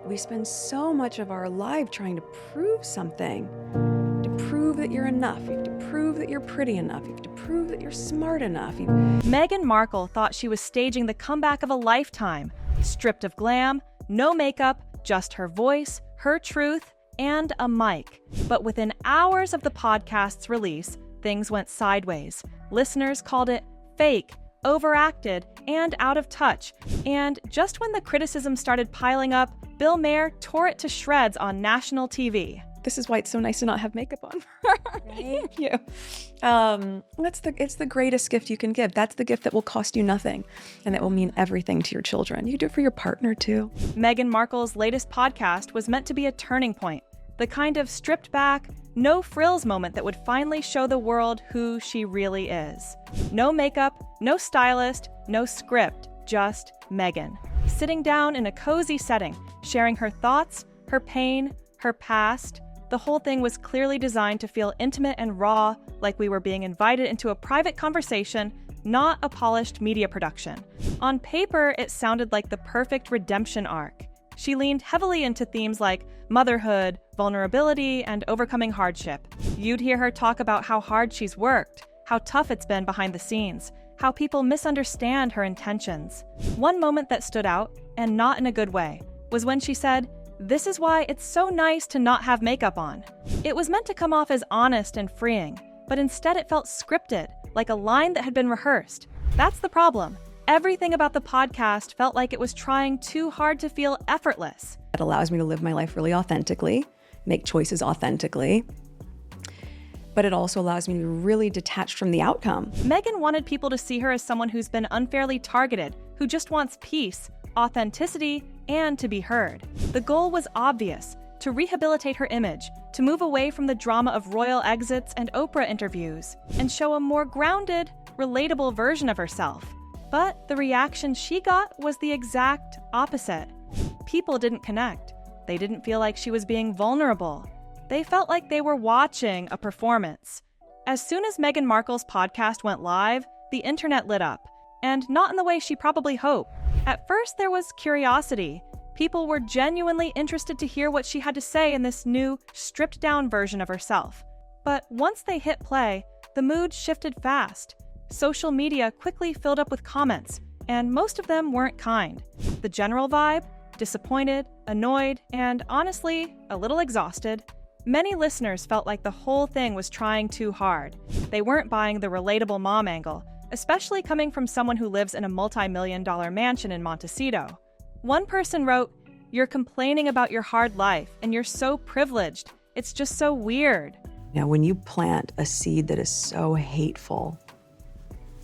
We spend so much of our life trying to prove something. To prove that you're enough. You have to prove that you're pretty enough. You have to prove that you're smart enough. Meghan Markle thought she was staging the comeback of a lifetime. Stripped of glam, no makeup, just her voice, her truth, and a mic. But within hours of the podcast's release, things went sideways. Listeners called it fake, overacted, and out of touch. And just when the criticism started piling up, Bill Maher tore it to shreds on national TV. This is why it's so nice to not have makeup on. Thank you. It's the greatest gift you can give. That's the gift that will cost you nothing and that will mean everything to your children. You do it for your partner too. Meghan Markle's latest podcast was meant to be a turning point, the kind of stripped back, no frills moment that would finally show the world who she really is. No makeup, no stylist, no script, just Meghan. Sitting down in a cozy setting, sharing her thoughts, her pain, her past. The whole thing was clearly designed to feel intimate and raw, like we were being invited into a private conversation, not a polished media production. On paper, it sounded like the perfect redemption arc. She leaned heavily into themes like motherhood, vulnerability, and overcoming hardship. You'd hear her talk about how hard she's worked, how tough it's been behind the scenes, how people misunderstand her intentions. One moment that stood out, and not in a good way, was when she said, "This is why it's so nice to not have makeup on." It was meant to come off as honest and freeing, but instead it felt scripted, like a line that had been rehearsed. That's the problem. Everything about the podcast felt like it was trying too hard to feel effortless. It allows me to live my life really authentically, make choices authentically, but it also allows me to be really detached from the outcome. Meghan wanted people to see her as someone who's been unfairly targeted, who just wants peace, authenticity, and to be heard. The goal was obvious: to rehabilitate her image, to move away from the drama of royal exits and Oprah interviews, and show a more grounded, relatable version of herself. But the reaction she got was the exact opposite. People didn't connect. They didn't feel like she was being vulnerable. They felt like they were watching a performance. As soon as Meghan Markle's podcast went live, the internet lit up, and not in the way she probably hoped. At first, there was curiosity. People were genuinely interested to hear what she had to say in this new, stripped-down version of herself. But once they hit play, the mood shifted fast. Social media quickly filled up with comments, and most of them weren't kind. The general vibe? Disappointed, annoyed, and honestly, a little exhausted. Many listeners felt like the whole thing was trying too hard. They weren't buying the relatable mom angle, especially coming from someone who lives in a multi-million-dollar mansion in Montecito. One person wrote, "You're complaining about your hard life, and you're so privileged. It's just so weird." Now, when you plant a seed that is so hateful,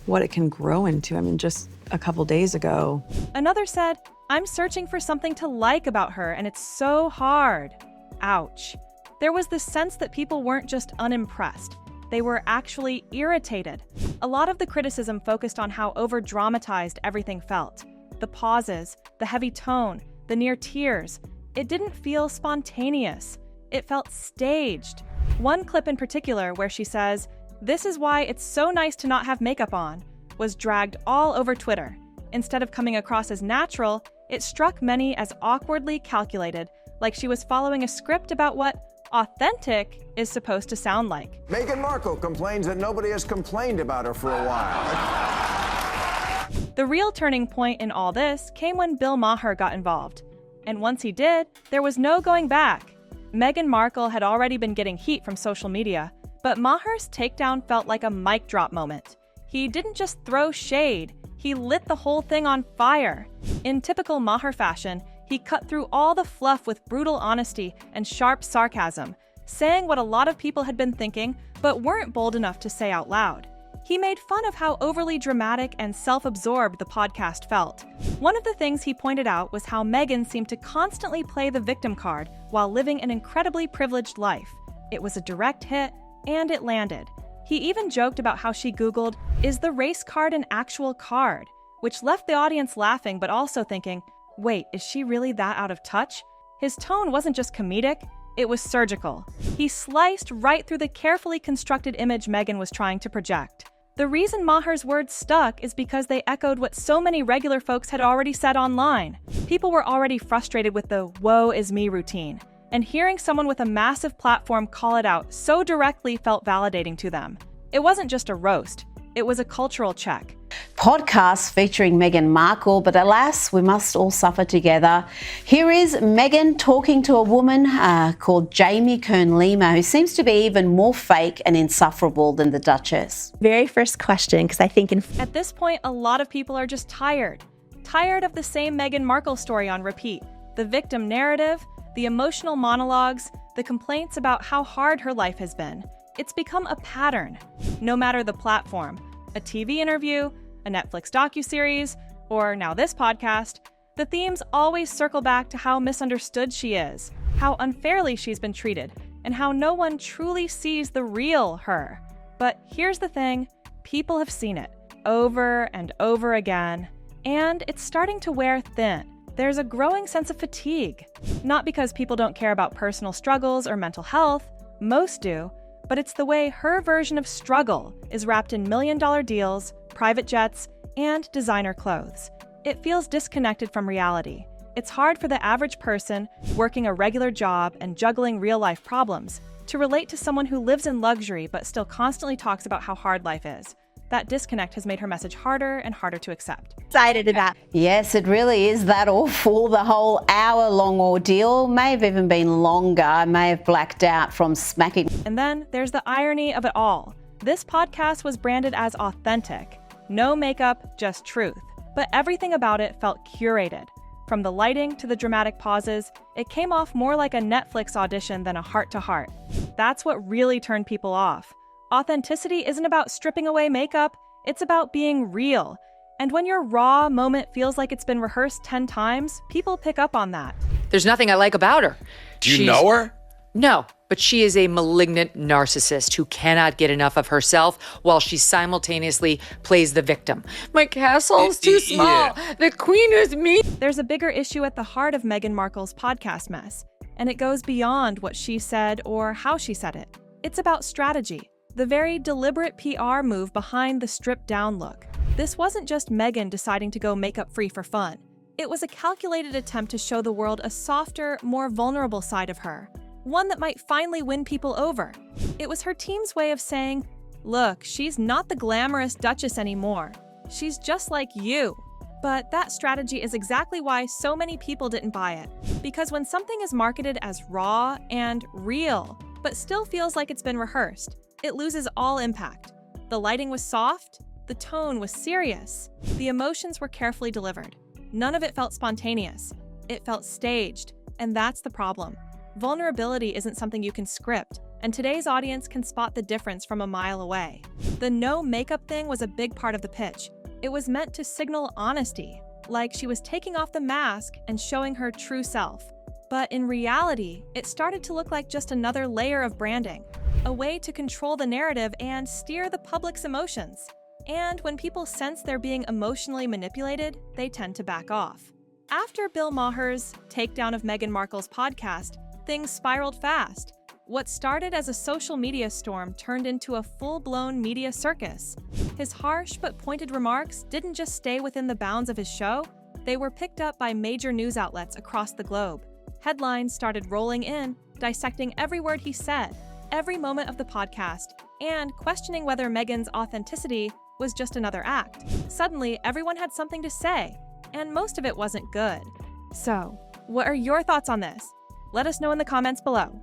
what it can grow into, just a couple days ago. Another said, "I'm searching for something to like about her, and it's so hard." Ouch. There was this sense that people weren't just unimpressed. They were actually irritated. A lot of the criticism focused on how over-dramatized everything felt. The pauses, the heavy tone, the near tears. It didn't feel spontaneous. It felt staged. One clip in particular where she says, "This is why it's so nice to not have makeup on," was dragged all over Twitter. Instead of coming across as natural, it struck many as awkwardly calculated, like she was following a script about what authentic is supposed to sound like. Meghan Markle complains that nobody has complained about her for a while. The real turning point in all this came when Bill Maher got involved. And once he did, there was no going back. Meghan Markle had already been getting heat from social media, but Maher's takedown felt like a mic drop moment. He didn't just throw shade, he lit the whole thing on fire. In typical Maher fashion, he cut through all the fluff with brutal honesty and sharp sarcasm, saying what a lot of people had been thinking but weren't bold enough to say out loud. He made fun of how overly dramatic and self-absorbed the podcast felt. One of the things he pointed out was how Meghan seemed to constantly play the victim card while living an incredibly privileged life. It was a direct hit, and it landed. He even joked about how she Googled, "Is the race card an actual card?" which left the audience laughing but also thinking, wait, is she really that out of touch? His tone wasn't just comedic, it was surgical. He sliced right through the carefully constructed image Meghan was trying to project. The reason Maher's words stuck is because they echoed what so many regular folks had already said online. People were already frustrated with the "woe is me" routine, and hearing someone with a massive platform call it out so directly felt validating to them. It wasn't just a roast, it was a cultural check. Podcast featuring Meghan Markle, but alas, we must all suffer together. Here is Meghan talking to a woman called Jamie Kern-Lima, who seems to be even more fake and insufferable than the Duchess. Very first question, because I think At this point, a lot of people are just tired. Tired of the same Meghan Markle story on repeat. The victim narrative, the emotional monologues, the complaints about how hard her life has been. It's become a pattern. No matter the platform, a TV interview, a Netflix docuseries, or now this podcast, the themes always circle back to how misunderstood she is, how unfairly she's been treated, and how no one truly sees the real her. But here's the thing, people have seen it over and over again, and it's starting to wear thin. There's a growing sense of fatigue, not because people don't care about personal struggles or mental health, most do, but it's the way her version of struggle is wrapped in million-dollar deals, private jets, and designer clothes. It feels disconnected from reality. It's hard for the average person working a regular job and juggling real-life problems to relate to someone who lives in luxury but still constantly talks about how hard life is. That disconnect has made her message harder and harder to accept. excited about. Yes, it really is that awful. The whole hour-long ordeal may have even been longer. I may have blacked out from smacking. And then there's the irony of it all. This podcast was branded as authentic. No makeup, just truth. But everything about it felt curated. From the lighting to the dramatic pauses, it came off more like a Netflix audition than a heart-to-heart. That's what really turned people off. Authenticity isn't about stripping away makeup, it's about being real. And when your raw moment feels like it's been rehearsed 10 times, people pick up on that. There's nothing I like about her. Do you know her? No, but she is a malignant narcissist who cannot get enough of herself while she simultaneously plays the victim. My castle's too small. Yeah. The queen is me. There's a bigger issue at the heart of Meghan Markle's podcast mess, and it goes beyond what she said or how she said it. It's about strategy, the very deliberate PR move behind the stripped-down look. This wasn't just Meghan deciding to go makeup-free for fun. It was a calculated attempt to show the world a softer, more vulnerable side of her, one that might finally win people over. It was her team's way of saying, look, she's not the glamorous Duchess anymore. She's just like you. But that strategy is exactly why so many people didn't buy it. Because when something is marketed as raw and real, but still feels like it's been rehearsed, it loses all impact. The lighting was soft, the tone was serious, the emotions were carefully delivered. None of it felt spontaneous. It felt staged, and that's the problem. Vulnerability isn't something you can script, and today's audience can spot the difference from a mile away. The no makeup thing was a big part of the pitch. It was meant to signal honesty, like she was taking off the mask and showing her true self. But in reality, it started to look like just another layer of branding, a way to control the narrative and steer the public's emotions. And when people sense they're being emotionally manipulated, they tend to back off. After Bill Maher's takedown of Meghan Markle's podcast, things spiraled fast. What started as a social media storm turned into a full-blown media circus. His harsh but pointed remarks didn't just stay within the bounds of his show, they were picked up by major news outlets across the globe. Headlines started rolling in, dissecting every word he said, every moment of the podcast, and questioning whether Meghan's authenticity was just another act. Suddenly, everyone had something to say, and most of it wasn't good. So, what are your thoughts on this? Let us know in the comments below.